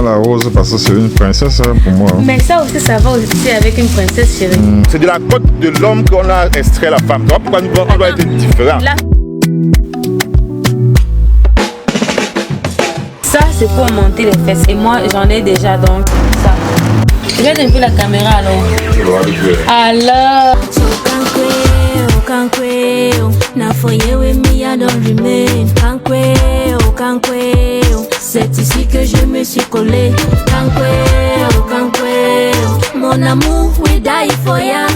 la rose parce que c'est une princesse pour moi. Mais ça aussi, ça va aussi avec une princesse, chérie. C'est de la côte de l'homme qu'on a extrait la femme. Donc pourquoi on doit être différent? Ça, c'est pour monter les fesses. Et moi, j'en ai déjà, donc ça. Regarde un peu la caméra alors. Alors. C'est ici que je me suis collé. Mon amour, we die for ya.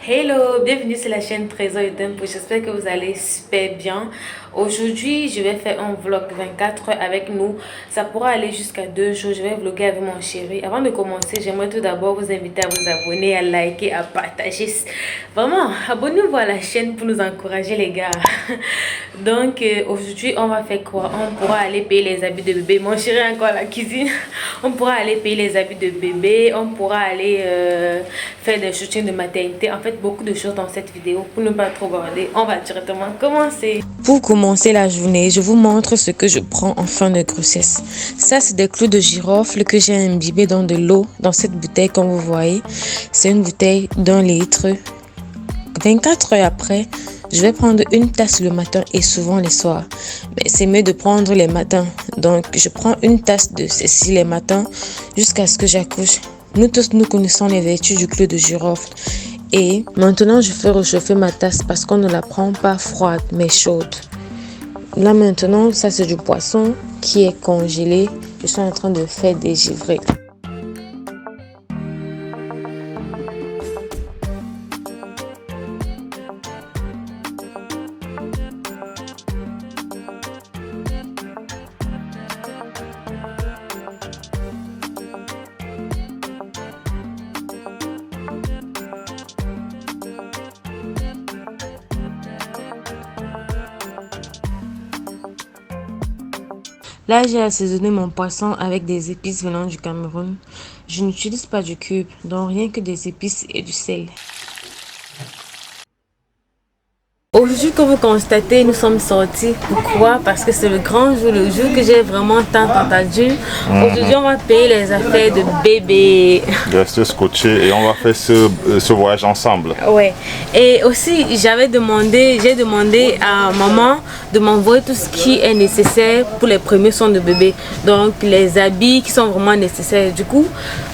Hello, bienvenue sur la chaîne Trésor et Tempo. J'espère que vous allez super bien. Aujourd'hui, je vais faire un vlog 24 heures avec nous. Ça pourra aller jusqu'à 2 jours. Je vais vlogger avec mon chéri. Avant de commencer, j'aimerais tout d'abord vous inviter à vous abonner, à liker, à partager. Vraiment, abonnez-vous à la chaîne pour nous encourager les gars. Donc, aujourd'hui, on va faire quoi? On pourra aller payer les habits de bébé. Mon chéri est encore à la cuisine. On pourra aller payer les habits de bébé. On pourra aller faire des shootings de maternité. En fait, beaucoup de choses dans cette vidéo. Pour ne pas trop barder, on va directement commencer. Pour commencer la journée, je vous montre ce que je prends en fin de grossesse. Ça, c'est des clous de girofle que j'ai imbibé dans de l'eau, dans cette bouteille comme vous voyez. C'est une bouteille d'1 litre. 24 heures après, je vais prendre une tasse le matin et souvent les soirs. Mais c'est mieux de prendre les matins. Donc, je prends une tasse de ceci les matins jusqu'à ce que j'accouche. Nous tous, nous connaissons les vertus du clou de girofle. Et maintenant, je fais réchauffer ma tasse parce qu'on ne la prend pas froide, mais chaude. Là maintenant, ça c'est du poisson qui est congelé. Je suis en train de faire dégivrer. Là, j'ai assaisonné mon poisson avec des épices venant du Cameroun. Je n'utilise pas du cube, donc rien que des épices et du sel. Aujourd'hui, comme vous constatez, nous sommes sortis. Pourquoi? Parce que c'est le grand jour, le jour que j'ai vraiment tant attendu. Aujourd'hui, on va payer les affaires de bébé. Rester scotché et on va faire ce voyage ensemble. Ouais. Et aussi, j'ai demandé à maman de m'envoyer tout ce qui est nécessaire pour les premiers soins de bébé. Donc, les habits qui sont vraiment nécessaires. Du coup,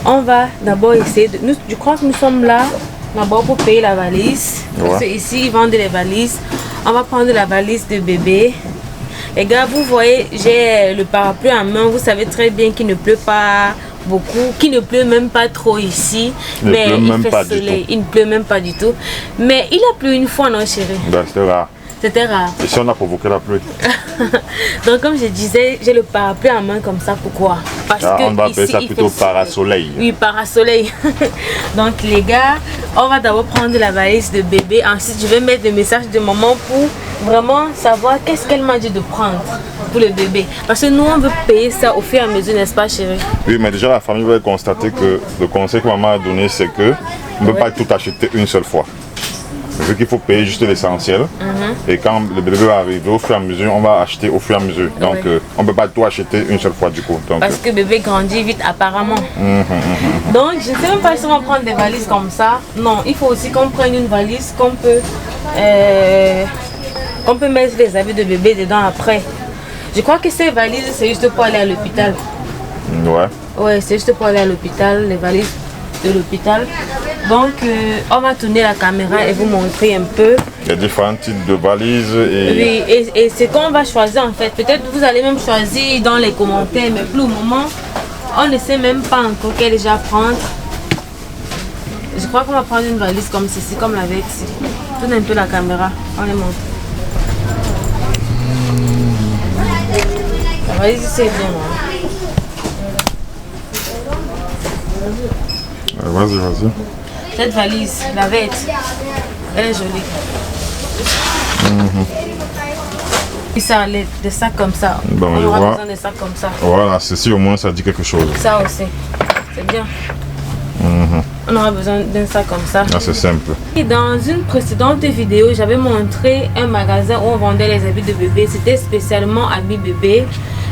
on va d'abord essayer de... je crois que nous sommes là. D'abord pour payer la valise. Ouais. Parce que ici ils vendent les valises. On va prendre la valise de bébé. Les gars, vous voyez, j'ai le parapluie en main. Vous savez très bien qu'il ne pleut pas beaucoup, qu'il ne pleut même pas trop ici. Mais il fait soleil. Il ne pleut même pas du tout. Mais il a plu une fois, non chérie? Ben, c'était rare. C'était rare. Et si on a provoqué la pluie? Donc comme je disais, j'ai le parapluie en main comme ça. Pourquoi? Parce que on va appeler ça plutôt parasoleil. Oui, parasoleil. Donc les gars, on va d'abord prendre la valise de bébé. Ensuite, je vais mettre le message de maman pour vraiment savoir qu'est-ce qu'elle m'a dit de prendre pour le bébé. Parce que nous, on veut payer ça au fur et à mesure, n'est-ce pas chérie? Oui, mais déjà la famille va constater que le conseil que maman a donné, c'est que on ne peut pas tout acheter une seule fois. Vu qu'il faut payer juste l'essentiel. Et quand le bébé va arriver au fur et à mesure, on va acheter au fur et à mesure. Donc on ne peut pas tout acheter une seule fois du coup. Donc, parce que bébé grandit vite apparemment. Donc je ne sais même pas si on va prendre des valises comme ça. Non, il faut aussi qu'on prenne une valise qu'on peut mettre les habits de bébé dedans après. Je crois que ces valises c'est juste pour aller à l'hôpital. Ouais. Ouais, c'est juste pour aller à l'hôpital, les valises de l'hôpital. Donc on va tourner la caméra et vous montrer un peu. Il y a différents types de valises et... Oui, et c'est qu'on va choisir en fait. Peut-être vous allez même choisir dans les commentaires, mais pour le moment, on ne sait même pas encore quelle déjà prendre. Je crois qu'on va prendre une valise comme ceci, comme la veste ici. Tourne un peu la caméra, on les montre. La valise c'est bien. Vas-y. Cette valise, la veste, elle est jolie. Et ça, des sacs comme ça. Bon, on aura besoin de sacs comme ça. Voilà, ceci au moins ça dit quelque chose. Ça aussi, c'est bien. on aura besoin d'un sac comme ça. Ah, c'est simple. Et dans une précédente vidéo, j'avais montré un magasin où on vendait les habits de bébé. C'était spécialement habits bébé.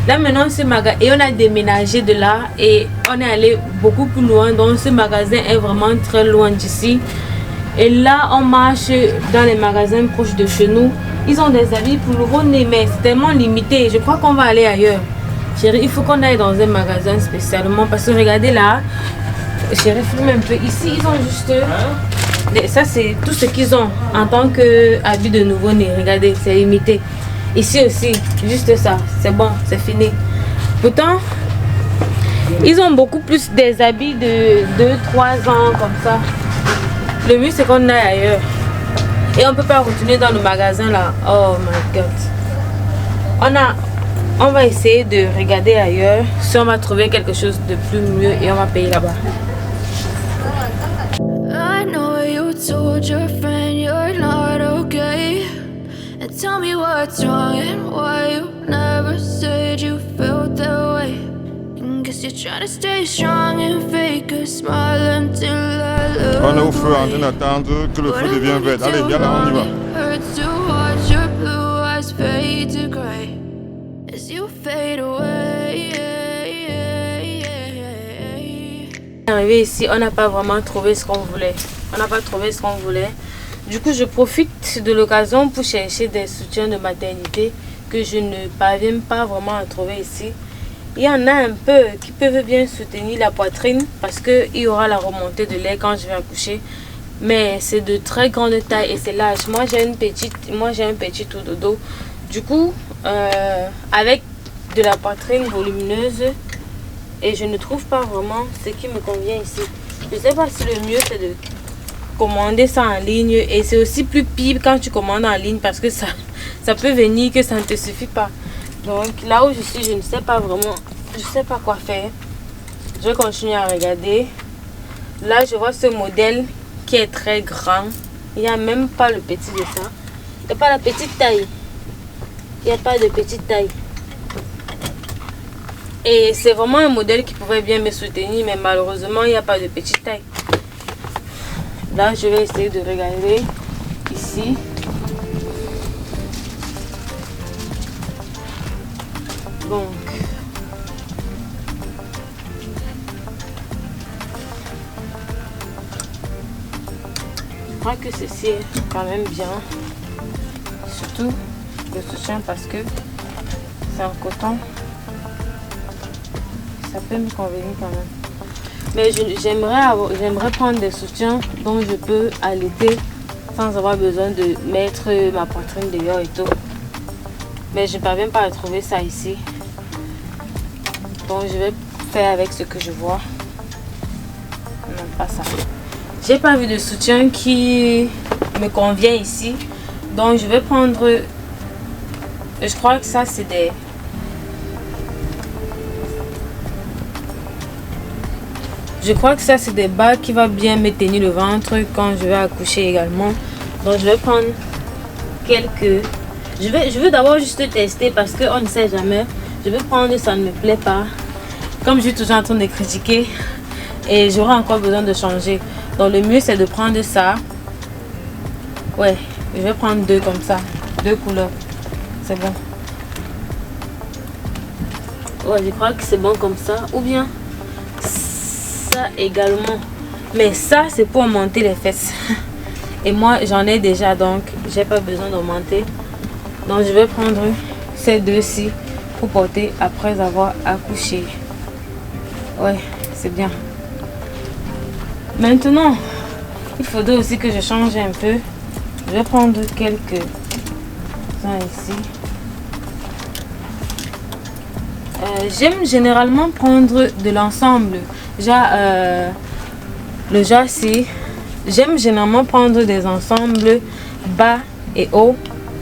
Là maintenant, ce magasin, et on a déménagé de là et on est allé beaucoup plus loin. Donc ce magasin est vraiment très loin d'ici. Et là, on marche dans les magasins proches de chez nous. Ils ont des habits pour nouveau-nés, mais c'est tellement limité. Je crois qu'on va aller ailleurs. Chérie, il faut qu'on aille dans un magasin spécialement parce que regardez là. Chérie, filme un peu. Ici, ils ont juste... Ça, c'est tout ce qu'ils ont en tant qu'habits de nouveau-né. Regardez, c'est limité. Ici aussi, juste ça. C'est bon, c'est fini. Pourtant, ils ont beaucoup plus des habits de 2-3 ans comme ça. Le mieux, c'est qu'on aille ailleurs. Et on ne peut pas retourner dans le magasin là. Oh my God. On va essayer de regarder ailleurs si on va trouver quelque chose de plus mieux et on va payer là-bas. I know you told your friend you're not okay. And tell me what's wrong and why you never said you felt that way. And guess you're trying to stay strong and fake a smile until I look On est au feu en away. train d'attendre que le feu devienne vert. Allez, viens là, on y va. Hurts to watch your blue eyes fade to gray as you fade away. Arrivé ici, on n'a pas vraiment trouvé ce qu'on voulait. On n'a pas trouvé ce qu'on voulait. Du coup, je profite de l'occasion pour chercher des soutiens de maternité que je ne parviens pas vraiment à trouver ici. Il y en a un peu qui peuvent bien soutenir la poitrine parce qu'il y aura la remontée de lait quand je vais accoucher. Mais c'est de très grande taille et c'est large. Moi, j'ai un petit tout dodo. Du coup, avec de la poitrine volumineuse, et je ne trouve pas vraiment ce qui me convient ici. Je ne sais pas si le mieux c'est de commander ça en ligne. Et c'est aussi plus pire quand tu commandes en ligne parce que ça peut venir que ça ne te suffit pas. Donc là où je suis, je ne sais pas vraiment. Je ne sais pas quoi faire. Je vais continuer à regarder. Là, je vois ce modèle qui est très grand. Il n'y a même pas le petit de ça. Il n'y a pas la petite taille. Il n'y a pas de petite taille. Et c'est vraiment un modèle qui pourrait bien me soutenir, mais malheureusement, il n'y a pas de petite taille. Là, je vais essayer de regarder ici. Donc, je crois que ceci est quand même bien. Surtout le soutien parce que c'est en coton. Ça peut me convenir quand même. Mais j'aimerais prendre des soutiens dont je peux allaiter sans avoir besoin de mettre ma poitrine dehors et tout. Mais je ne parviens pas à trouver ça ici. Donc je vais faire avec ce que je vois. Non, pas ça. J'ai pas vu de soutien qui me convient ici. Donc je vais prendre... Je crois que ça c'est des... Je crois que ça c'est des bas qui va bien me tenir le ventre quand je vais accoucher également. Donc je vais prendre quelques... Je veux d'abord juste tester parce qu'on ne sait jamais. Je vais prendre, ça ne me plaît pas. Comme je suis toujours en train de critiquer. Et j'aurai encore besoin de changer. Donc le mieux c'est de prendre ça. Ouais, je vais prendre deux comme ça. Deux couleurs. C'est bon. Ouais, je crois que c'est bon comme ça. Ou bien... ça également, mais ça c'est pour monter les fesses et moi j'en ai déjà, donc j'ai pas besoin d'augmenter. Donc je vais prendre ces deux-ci pour porter après avoir accouché. Ouais, c'est bien. Maintenant il faudrait aussi que je change un peu. Je vais prendre quelques ici. J'aime généralement prendre de l'ensemble. Le jassy, j'aime généralement prendre des ensembles bas et haut,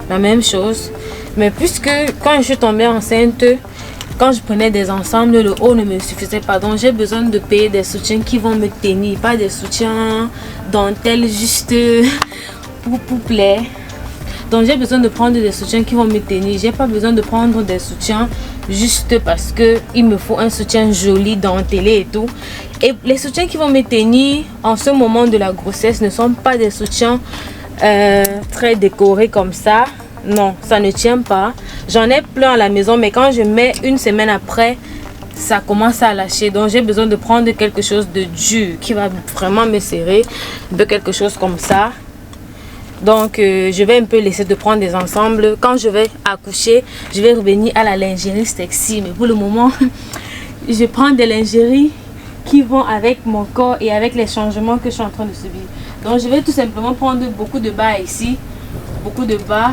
la même chose. Mais puisque quand je suis tombée enceinte, quand je prenais des ensembles, le haut ne me suffisait pas. Donc j'ai besoin de payer des soutiens qui vont me tenir, pas des soutiens dentelle juste pour plaire. Donc j'ai besoin de prendre des soutiens qui vont me tenir. J'ai pas besoin de prendre des soutiens juste parce que il me faut un soutien joli, dentelé et tout. Et les soutiens qui vont me tenir en ce moment de la grossesse ne sont pas des soutiens très décorés comme ça. Non, ça ne tient pas. J'en ai plein à la maison, mais quand je mets une semaine après, ça commence à lâcher. Donc j'ai besoin de prendre quelque chose de dur qui va vraiment me serrer, de quelque chose comme ça. Donc je vais un peu laisser de prendre des ensembles. Quand je vais accoucher, je vais revenir à la lingerie sexy. Mais pour le moment, je prends des lingeries qui vont avec mon corps et avec les changements que je suis en train de subir. Donc je vais tout simplement prendre beaucoup de bas ici, beaucoup de bas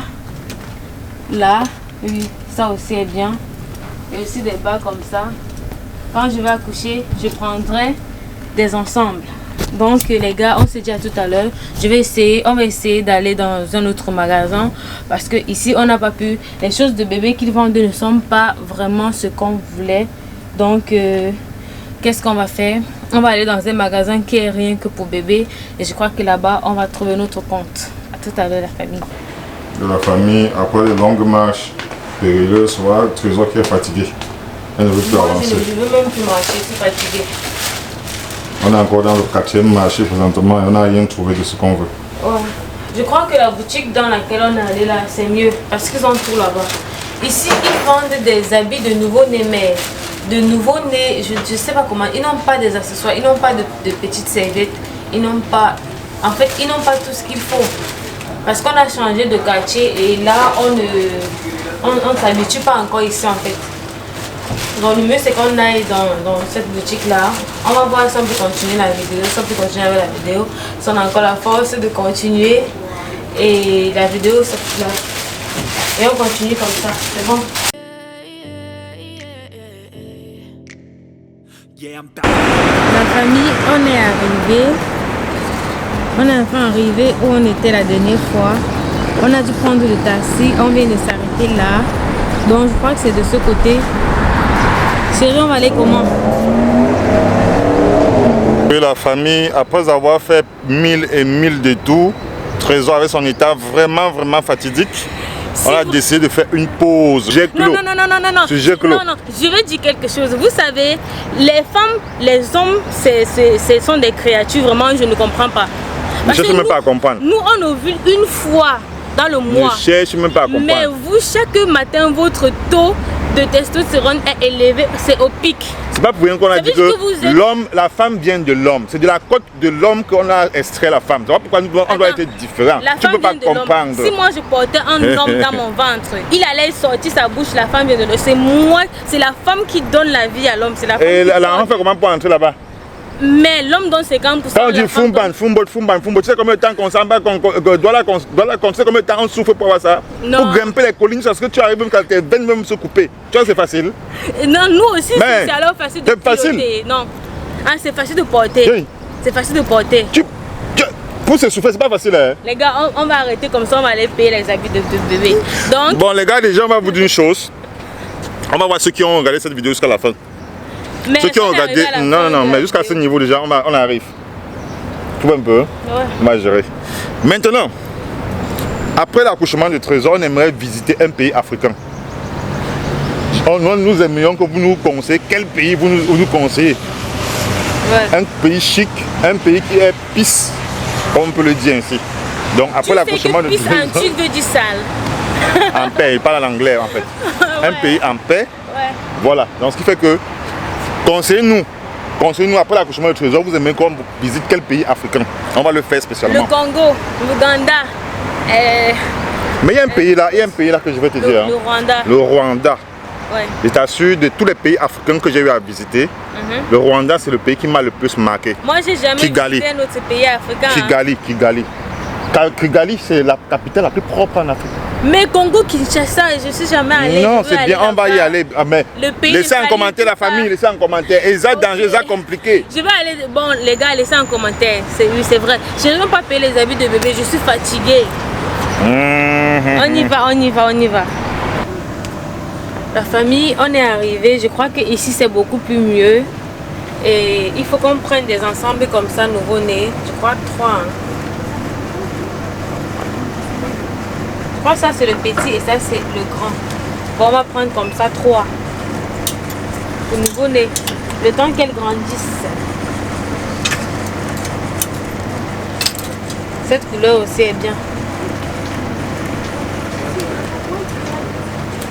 là, oui, ça aussi est bien, et aussi des bas comme ça. Quand je vais accoucher, je prendrai des ensembles. Donc les gars, on s'est dit à tout à l'heure, on va essayer d'aller dans un autre magasin parce que ici on n'a pas pu. Les choses de bébé qu'ils vendent ne sont pas vraiment ce qu'on voulait. Donc qu'est-ce qu'on va faire? On va aller dans un magasin qui est rien que pour bébé et je crois que là-bas on va trouver notre compte. À tout à l'heure la famille. De la famille, après les longues marches périlleuses, voilà, Trésor qui est fatigué. Elle ne veut plus avancer. Je ne veux même plus marcher, je suis fatiguée. On est encore dans le 4e marché présentement et on n'a rien trouvé de ce qu'on veut. Ouais. Je crois que la boutique dans laquelle on est allé là, c'est mieux parce qu'ils ont tout là-bas. Ici, ils vendent des habits de nouveau-nés, mais de nouveau-nés, je ne sais pas comment. Ils n'ont pas des accessoires, ils n'ont pas de petites serviettes, ils n'ont pas... En fait, ils n'ont pas tout ce qu'il faut. Parce qu'on a changé de quartier et là, on ne s'habitue pas encore ici en fait. Donc le mieux c'est qu'on aille dans cette boutique là. On va voir si on peut continuer la vidéo, si on peut continuer avec la vidéo. Si on a encore la force de continuer. Et la vidéo là. Et on continue comme ça, c'est bon. La famille, on est arrivé. On est enfin arrivé où on était la dernière fois. On a dû prendre le taxi, on vient de s'arrêter là. Donc je crois que c'est de ce côté. Chérie, on va aller comment? Et la famille, après avoir fait 1000 et 1000 détours, Trésor avec son état vraiment fatidique, on a décidé de faire une pause. J'ai clos. Non. Non, je veux dire quelque chose. Vous savez, les femmes, les hommes, ce sont des créatures, vraiment, je ne comprends pas. Je ne cherche même pas à comprendre. Nous, on ovule une fois dans le mois. Je cherche même pas à comprendre. Mais vous, chaque matin, votre taux de testostérone est élevé, c'est au pic. C'est pas pour rien qu'on a dit que l'homme, la femme vient de l'homme. C'est de la côte de l'homme qu'on a extrait la femme. Tu vois pourquoi on doit être différents. Tu peux pas comprendre. Si moi je portais un homme dans mon ventre, il allait sortir sa bouche, la femme vient de l'homme. C'est moi, c'est la femme qui donne la vie à l'homme. Et l'enfant fait comment pour entrer là-bas? Mais l'homme donne 50%. Quand on dit fumban, tu sais combien de temps qu'on s'en bat, qu'on doit la construire, combien de temps on souffre pour avoir ça? Non. Pour grimper les collines, parce que tu arrives même quand tes veines même se couper. Tu vois, c'est facile. Non, nous aussi, c'est alors facile de piloter. Non. Ah, c'est facile de porter. Oui. C'est facile de porter. Pour se souffler, c'est pas facile. Hein? Les gars, on va arrêter comme ça, on va aller payer les habits de bébé. Donc... Bon, les gars, déjà, on va vous dire une chose. On va voir ceux qui ont regardé cette vidéo jusqu'à la fin. Mais ceux qui ont regardé, non, mais jusqu'à ce niveau déjà, on arrive. Tu vois un peu? Ouais. On va gérer. Maintenant, après l'accouchement de Trésor, on aimerait visiter un pays africain. Nous aimerions que vous nous conseillez quel pays vous nous conseillez. Ouais. Un pays chic, un pays qui est peace, comme on peut le dire ainsi. Donc après l'accouchement de Trésor. Tu veux dire sale. En paix, il parle en anglais en fait. Ouais. Un pays en paix. Ouais. Voilà. Donc ce qui fait que conseillez-nous après l'accouchement de Trésor, vous aimez qu'on visite quel pays africain? On va le faire spécialement. Le Congo, l'Ouganda. Mais il y a un pays là que je vais te dire. Le Rwanda. Le Rwanda. Ouais. Je t'assure, de tous les pays africains que j'ai eu à visiter, le Rwanda c'est le pays qui m'a le plus marqué. Moi j'ai jamais visité un autre pays africain. Kigali, c'est la capitale la plus propre en Afrique. Mais Congo, Kinshasa, je suis jamais allé. Non, c'est bien, on va y aller. Mais laissez en commentaire la famille, laissez en commentaire. Et ça, danger, ça compliqué. Je vais aller, bon les gars, laissez en commentaire. Oui, c'est vrai. Je ne vais pas payer les habits de bébé, je suis fatiguée. On y va. La famille, on est arrivé. Je crois que ici c'est beaucoup plus mieux. Et il faut qu'on prenne des ensembles comme ça, nouveau-nés. Je crois 3. crois que ça c'est le petit et ça c'est le grand. Bon, on va prendre comme ça 3. Pour nouveau-né. Le temps qu'elle grandisse. Cette couleur aussi est bien.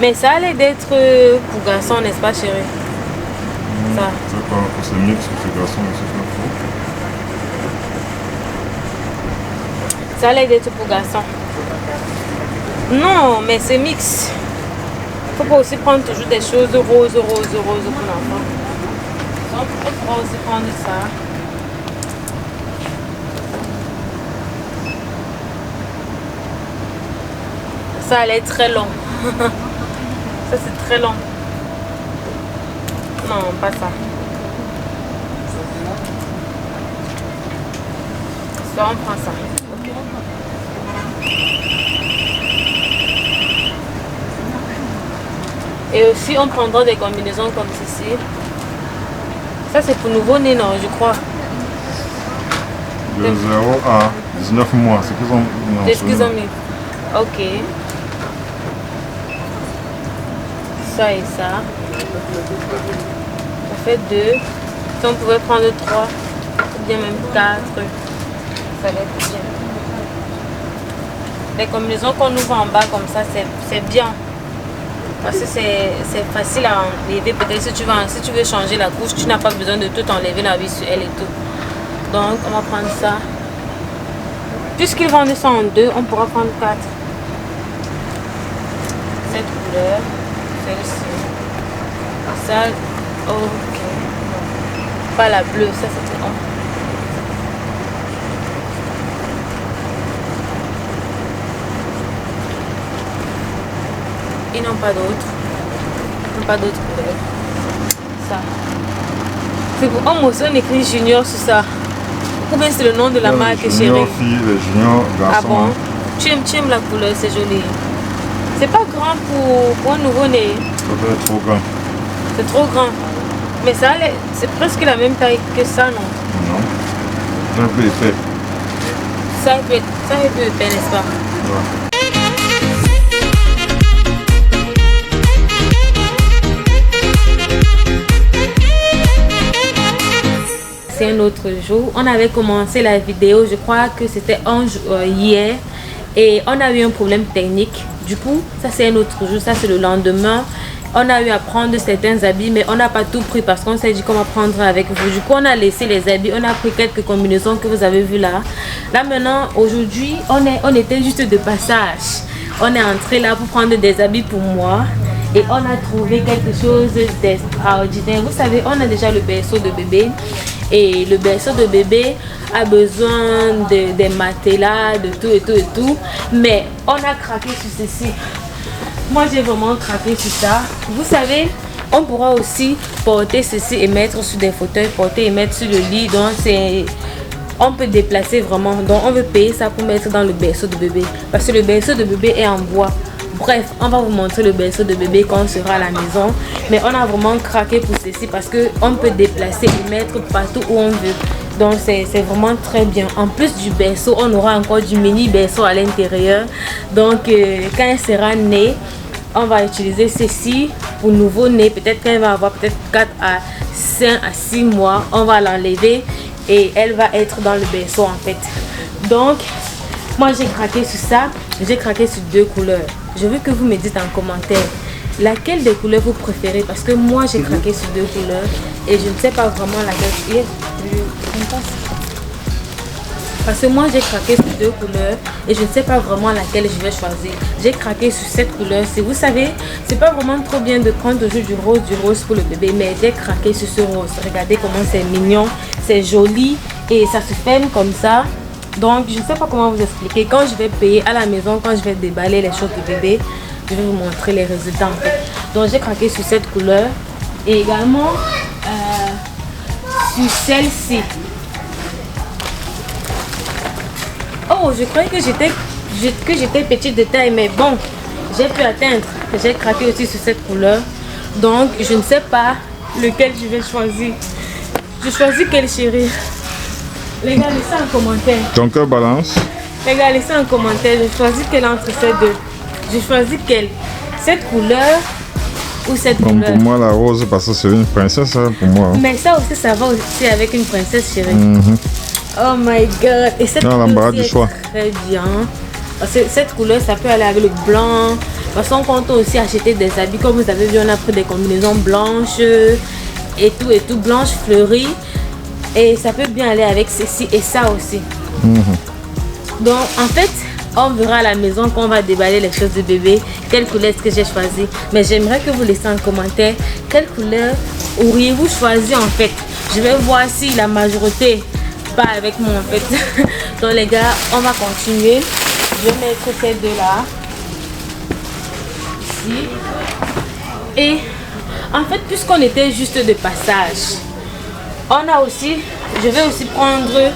Mais ça allait d'être pour garçon, n'est-ce pas chérie? Ça. C'est pas c'est mix, c'est garçon, c'est pas Ça allait d'être pour garçon. Non, mais c'est mix. Faut pas aussi prendre toujours des choses roses pour l'enfant. Donc, on pourra aussi prendre ça. Ça allait être très long. Ça c'est très long. Non, pas ça. Ça, on prend ça. Et aussi, on prendra des combinaisons comme ceci. Ça, c'est pour nouveau-né, non, je crois. De 0 à 19 mois, c'est qu'ils ont... C'est ce qu'ils ont mis. Ok. Ça et ça. Ça fait 2. Si on pouvait prendre 3, ou bien même 4, ça va être bien. Les combinaisons qu'on ouvre en bas comme ça, c'est bien. Parce que c'est facile à enlever. Peut-être si tu veux changer la couche, tu n'as pas besoin de tout enlever la visuelle et tout. Donc on va prendre ça. Puisqu'ils vendent ça en 2, on pourra prendre 4. Cette couleur, celle-ci. Ça, ok. Pas la bleue, ça c'est bon. Ils n'ont pas d'autres. Ils n'ont pas d'autres couleurs. Ça. C'est pour homme aussi, on écrit junior sur ça. Combien c'est le nom de la marque, chérie? Junior fille, les junior garçons. Ah bon? Tu aimes la couleur, c'est joli. C'est pas grand pour un nouveau-né. Ça peut être trop grand. C'est trop grand. Mais ça, c'est presque la même taille que ça, non? Non. C'est un peu épais. Ça peut être épais, n'est-ce pas? Ouais. Un autre jour, on avait commencé la vidéo, je crois que c'était hier, et on a eu un problème technique. Du coup, ça c'est un autre jour, ça c'est le lendemain. On a eu à prendre certains habits, mais on n'a pas tout pris parce qu'on s'est dit qu'on va prendre avec vous. Du coup, on a laissé les habits, on a pris quelques combinaisons que vous avez vu là. Là maintenant, aujourd'hui, on était juste de passage. On est entré là pour prendre des habits pour moi. Et on a trouvé quelque chose d'extraordinaire. Vous savez, on a déjà le berceau de bébé. Et le berceau de bébé a besoin des matelas, de tout et tout et tout. Mais on a craqué sur ceci. Moi, j'ai vraiment craqué sur ça. Vous savez, on pourra aussi porter ceci et mettre sur des fauteuils, porter et mettre sur le lit. Donc, on peut déplacer vraiment. Donc, on veut payer ça pour mettre dans le berceau de bébé. Parce que le berceau de bébé est en bois. Bref, on va vous montrer le berceau de bébé quand on sera à la maison. Mais on a vraiment craqué pour ceci parce qu'on peut déplacer et mettre partout où on veut. Donc c'est vraiment très bien. En plus du berceau, on aura encore du mini berceau à l'intérieur. Donc quand elle sera née, on va utiliser ceci pour nouveau-né. Peut-être qu'elle va avoir peut-être 4 à 5 à 6 mois. On va l'enlever et elle va être dans le berceau en fait. Donc moi j'ai craqué sur ça. J'ai craqué sur 2 couleurs. Je veux que vous me dites en commentaire laquelle des couleurs vous préférez parce que moi j'ai craqué sur 2 couleurs et je ne sais pas vraiment laquelle. Parce que moi j'ai craqué sur 2 couleurs et je ne sais pas vraiment laquelle je vais choisir. J'ai craqué sur cette couleur. Si vous savez, c'est pas vraiment trop bien de prendre toujours du rose pour le bébé, mais j'ai craqué sur ce rose. Regardez comment c'est mignon, c'est joli et ça se ferme comme ça. Donc je ne sais pas comment vous expliquer. Quand je vais payer à la maison, quand je vais déballer les choses de bébé, je vais vous montrer les résultats en fait. Donc j'ai craqué sur cette couleur et également sur celle-ci. Oh, je croyais que j'étais petite de taille, mais bon, j'ai pu atteindre. J'ai craqué aussi sur cette couleur. Donc je ne sais pas lequel je vais choisir. Je choisis quelle, chérie? Les gars, laissez en commentaire. Ton cœur balance. Les gars, laissez en commentaire. Je choisis quelle entre ces deux. Je choisis quelle? Cette couleur ou cette Bon, couleur? pour moi, la rose, parce que c'est une princesse, hein, pour moi. Hein. Mais ça aussi, ça va aussi avec une princesse, chérie. Oh my god. Et cette Non, couleur l'embarras aussi du est choix. très bien. Parce que cette couleur, ça peut aller avec le blanc. Parce qu'on compte aussi acheter des habits. Comme vous avez vu, on a pris des combinaisons blanches et tout, blanches fleuries. Et ça peut bien aller avec ceci et ça aussi. Donc, en fait, on verra à la maison quand on va déballer les choses de bébé quelle couleur est-ce que j'ai choisi. Mais j'aimerais que vous laissiez en commentaire quelle couleur auriez-vous choisi en fait. Je vais voir si la majorité pas avec moi en fait. Donc les gars, on va continuer. Je vais mettre ces deux là ici. Et en fait, puisqu'on était juste de passage, on a aussi, je vais aussi prendre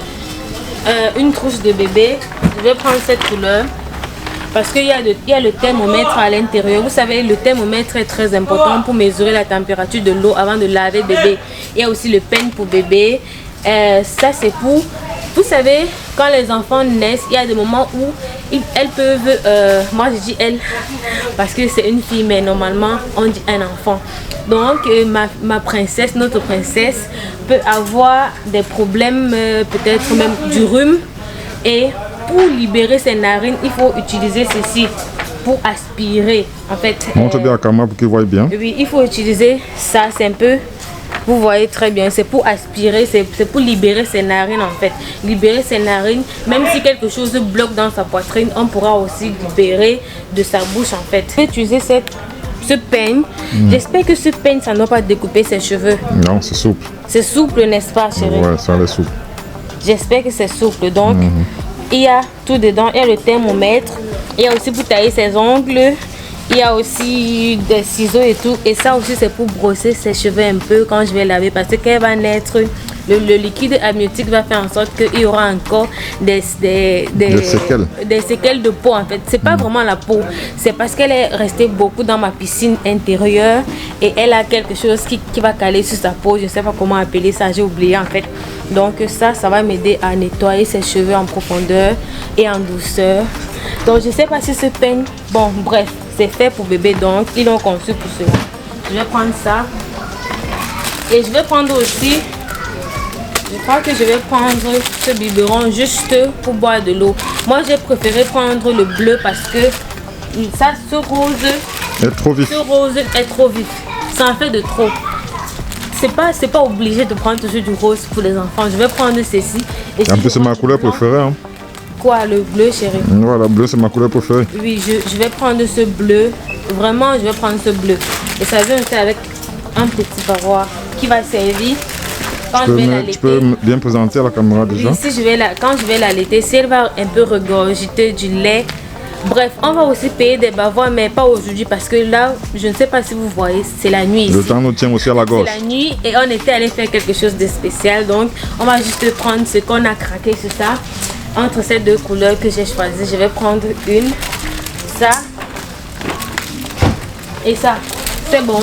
une trousse de bébé. Je vais prendre cette couleur parce qu'il y a le thermomètre à l'intérieur. Vous savez, le thermomètre est très important pour mesurer la température de l'eau avant de laver bébé. Il y a aussi le pen pour bébé. Ça c'est pour, vous savez, quand les enfants naissent, il y a des moments où elles peuvent, moi je dis elle parce que c'est une fille, mais normalement on dit un enfant. Donc ma princesse, notre princesse peut avoir des problèmes, peut-être même du rhume. Et pour libérer ses narines, il faut utiliser ceci pour aspirer. En fait, Montre bien à Kama pour qu'il voie bien. oui, il faut utiliser ça, c'est un peu, vous voyez très bien, c'est pour aspirer, c'est pour libérer ses narines en fait. Libérer ses narines, même si quelque chose bloque dans sa poitrine, on pourra aussi libérer de sa bouche en fait. Je vais utiliser ce peigne. J'espère que ce peigne, ça ne doit pas découper ses cheveux. Non, c'est souple. C'est souple, n'est-ce pas chérie? Ouais, ça est souple. J'espère que c'est souple. Donc, il y a tout dedans. Il y a le thermomètre. Il y a aussi pour tailler ses ongles. Il y a aussi des ciseaux et tout. Et ça aussi, c'est pour brosser ses cheveux un peu quand je vais laver. Parce que quand elle va naître, le liquide amniotique va faire en sorte qu'il y aura encore des séquelles de peau en fait. C'est pas vraiment la peau. C'est parce qu'elle est restée beaucoup dans ma piscine intérieure. Et elle a quelque chose qui va caler sur sa peau. Je ne sais pas comment appeler ça. J'ai oublié en fait. Donc ça va m'aider à nettoyer ses cheveux en profondeur et en douceur. Donc je sais pas si ce peigne, bon bref, c'est fait pour bébé, donc ils l'ont conçu pour cela. Je vais prendre ça. Et je vais prendre aussi, je crois que je vais prendre ce biberon juste pour boire de l'eau. Moi j'ai préféré prendre le bleu parce que ça, ce rose est trop vif. Ça en fait de trop. C'est pas obligé de prendre toujours du rose pour les enfants. Je vais prendre ceci. Et En plus, c'est ma couleur préférée. Hein. Quoi, le bleu, chérie? Voilà, bleu, c'est ma couleur préférée. Oui, je vais prendre ce bleu. Vraiment, je vais prendre ce bleu. Et ça vient aussi avec un petit parois qui va servir quand je vais l'allaiter. Tu peux bien présenter à la caméra déjà. Oui, quand je vais l'allaiter, si elle va un peu regurgiter du lait. Bref, on va aussi payer des bavoirs, mais pas aujourd'hui parce que là, je ne sais pas si vous voyez, c'est la nuit ici. Le temps nous tient aussi à la gorge. C'est la nuit et on était allé faire quelque chose de spécial. Donc, on va juste prendre ce qu'on a craqué sur ça. Entre ces deux couleurs que j'ai choisies, je vais prendre une, ça et ça. C'est bon.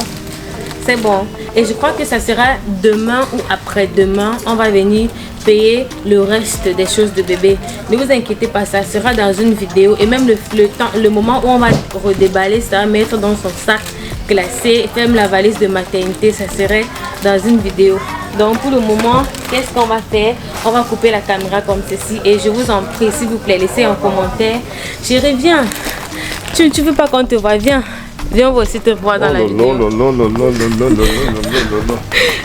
C'est bon. Et je crois que ça sera demain ou après-demain. On va venir payer le reste des choses de bébé. Ne vous inquiétez pas, ça sera dans une vidéo. Et même le moment où on va redéballer ça, mettre dans son sac glacé, faire la valise de maternité, ça serait dans une vidéo. Donc pour le moment, qu'est-ce qu'on va faire? On va couper la caméra comme ceci. Et je vous en prie, s'il vous plaît, laissez un commentaire. Chérie, viens. Tu veux pas qu'on te voit? Viens. Viens, on va aussi te voir dans la vidéo.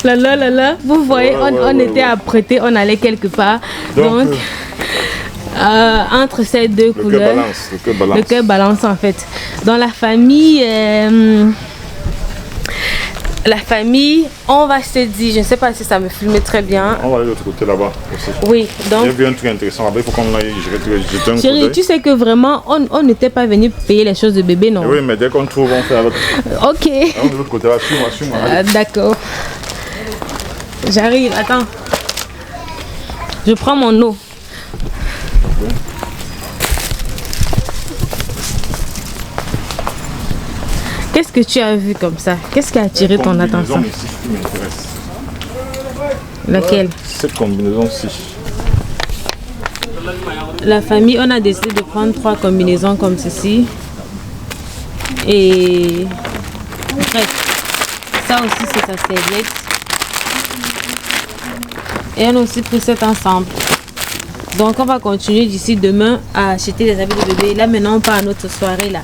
Là. Vous voyez, on était apprêtés, on allait quelque part. Donc entre ces deux couleurs, le cœur balance en fait. Dans la famille, on va se dire, je ne sais pas si ça me filme très bien. On va aller de l'autre côté là-bas aussi. Oui, donc. J'ai vu un truc intéressant là-bas, il faut qu'on aille jeter un coup Chérie, d'œil. tu sais que vraiment, on n'était pas venu payer les choses de bébé, non? Oui, mais dès qu'on trouve, on fait avec. Ok. On est de l'autre côté là, suis-moi. D'accord. J'arrive, attends. Je prends mon eau. Qu'est-ce que tu as vu comme ça? Qu'est-ce qui a attiré ton attention? Ici qui m'intéresse. Laquelle? Cette combinaison-ci. La famille, on a décidé de prendre 3 combinaisons comme ceci. Et bref, ça aussi c'est sa serviette. Et on a aussi pris cet ensemble. Donc on va continuer d'ici demain à acheter des habits de bébé. Là maintenant on part à notre soirée là.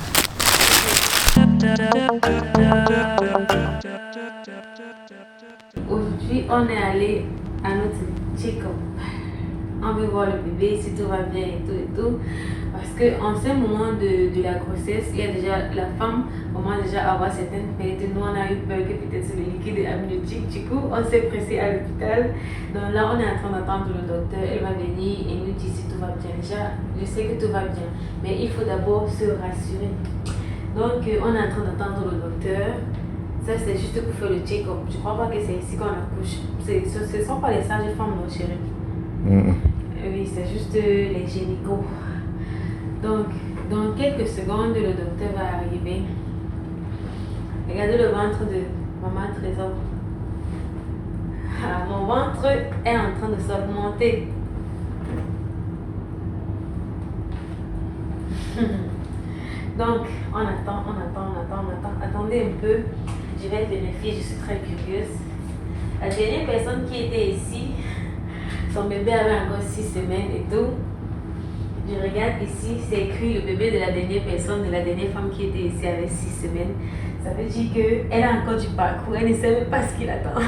Aujourd'hui on est allé à notre check-up. On veut voir le bébé si tout va bien et tout. Parce qu'en ce moment de la grossesse, il y a déjà la femme commence déjà à avoir certaines pertes. Nous on a eu peur que peut-être c'est le liquide amniotique. Du coup on s'est pressé à l'hôpital. Donc là on est en train d'attendre le docteur. Elle va venir et nous dire si tout va bien. Déjà je sais que tout va bien, mais il faut d'abord se rassurer. Donc on est en train d'attendre le docteur. Ça c'est juste pour faire le check-up. Je crois pas que c'est ici qu'on accouche. Ce ne sont pas les sages-femmes, non chérie. Oui, c'est juste les gynécos. Donc, dans quelques secondes, le docteur va arriver. Regardez le ventre de maman Trésor. Ah, mon ventre est en train de s'augmenter. Donc, on attend. Attendez un peu. Je vais vérifier, je suis très curieuse. La dernière personne qui était ici, son bébé avait encore 6 semaines et tout. Je regarde ici, c'est écrit le bébé de la dernière personne, de la dernière femme qui était ici avait 6 semaines. Ça veut dire qu'elle a encore du parcours, elle ne sait même pas ce qu'il attend.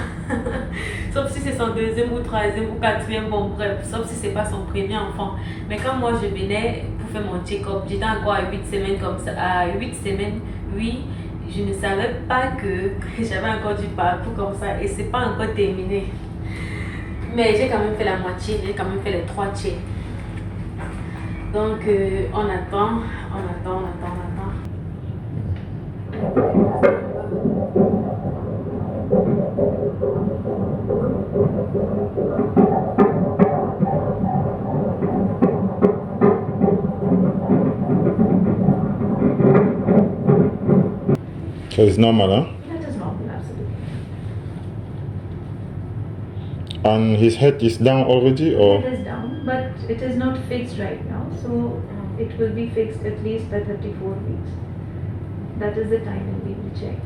Sauf si c'est son deuxième ou troisième ou quatrième, bon bref, sauf si c'est pas son premier enfant. Mais quand moi je venais pour faire mon check-up, j'étais encore à 8 semaines comme ça, à 8 semaines, oui. Je ne savais pas que j'avais encore du parcours comme ça et c'est pas encore terminé. Mais j'ai quand même fait la moitié, j'ai quand même fait les 3 tiers. Donc on attend. So it's normal, huh? That is normal, absolutely. And his head is down already, or? It is down, but it is not fixed right now, so it will be fixed at least by 34 weeks. That is the time when we will check.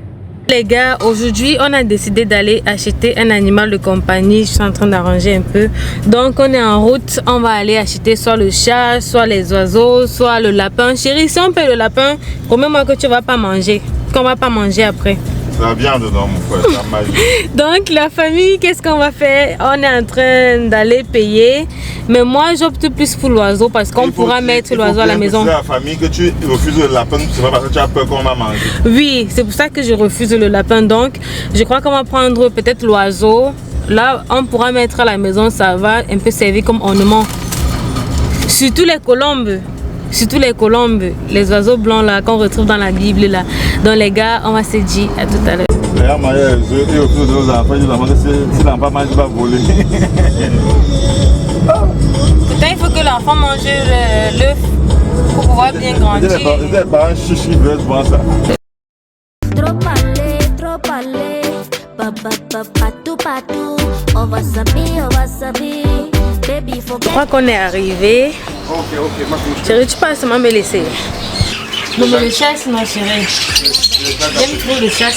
Les gars, aujourd'hui on a décidé d'aller acheter un animal de compagnie. Je suis en train d'arranger un peu. Donc on est en route, on va aller acheter soit le chat, soit les oiseaux, soit le lapin. Chérie, si on paye le lapin, promets-moi que tu vas pas manger, qu'on va pas manger après. La viande, non, mon frère, c'est la magie. Donc la famille, qu'est-ce qu'on va faire? On est en train d'aller payer. Mais moi j'opte plus pour l'oiseau parce qu'on pourra mettre l'oiseau à la maison. C'est la famille que tu refuses le lapin, c'est pas parce que tu as peur qu'on va manger. Oui, c'est pour ça que je refuse le lapin. Donc je crois qu'on va prendre peut-être l'oiseau. Là on pourra mettre à la maison, ça va un peu servir comme ornement. Surtout les colombes. Les oiseaux blancs là qu'on retrouve dans la Bible là. Donc les gars, on va se dire à tout à l'heure. D'ailleurs, Maria, je dis aux de nos enfants, je demande si l'enfant mange, il va voler. Pourtant, il faut que l'enfant mange l'œuf pour pouvoir bien grandir. Les parents chichi veulent souvent ça. Trop parler, patou, on va s'habiller, baby, faut Je crois qu'on est arrivé. Chérie, tu peux seulement me laisser. Non, mais le chat, c'est ma chérie. J'aime trop le chat.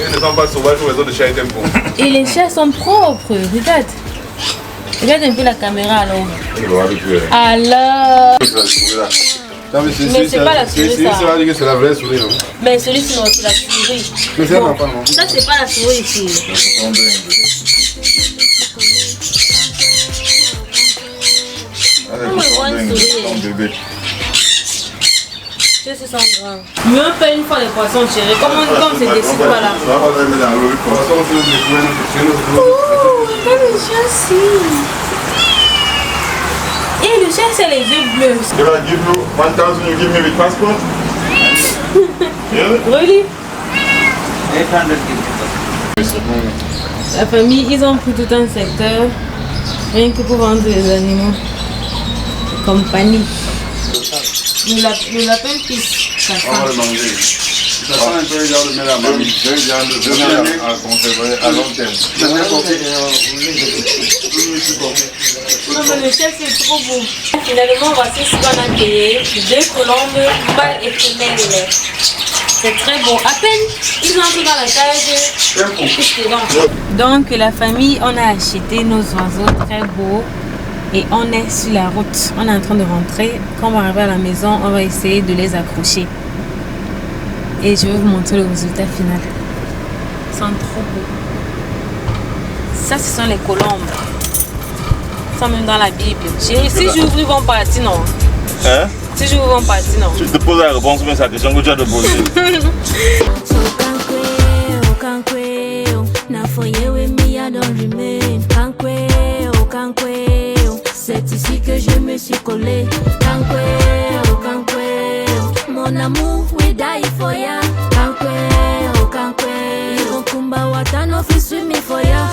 Ils ne sont pas sauvages, les autres chats étaient bons. Et les chats sont propres. Regarde. Regarde un peu la caméra alors. Alors. Mais c'est pas la souris ça. C'est la vraie souris, non? Mais celui-ci, non, c'est la souris. Mais c'est un enfant, non? Ça, c'est pas la souris ici. Bébé. Je suis sans grand. Mieux faire une fois les poissons, chérie. Comme c'est décide, voilà. Oh, regarde le chat ici. Et le chat, c'est les yeux bleus. If I give you 1,000, you give me with passport? Really? La famille, ils ont pris tout un secteur rien que pour vendre les animaux de compagnie. Le lapin pisse. On va le manger. Ça sent un peu genre de mets la mamie. Deux viandes à conserver à long terme. Non, mais le chef, c'est trop beau. Finalement, voici ce qu'on a payé. 2 colombes, mâle et femelle. C'est très beau. À peine ils entrent dans la cage. Donc, la famille, on a acheté nos oiseaux très beaux. Et on est sur la route. On est en train de rentrer. Quand on va arriver à la maison, on va essayer de les accrocher. Et je vais vous montrer le résultat final. Ils sont trop beaux. Ça, ce sont les colombes. Ils sont même dans la Bible. Si j'ouvre, ils vont partir, non? Hein? Si j'ouvre, ils vont partir, non? Tu te poses la réponse, mais c'est la question que tu as de poser. C'est ici que je me suis collé. Mon amour, we die for ya. Kankwe, oh kankwe. Kumba watano fi swimi for ya.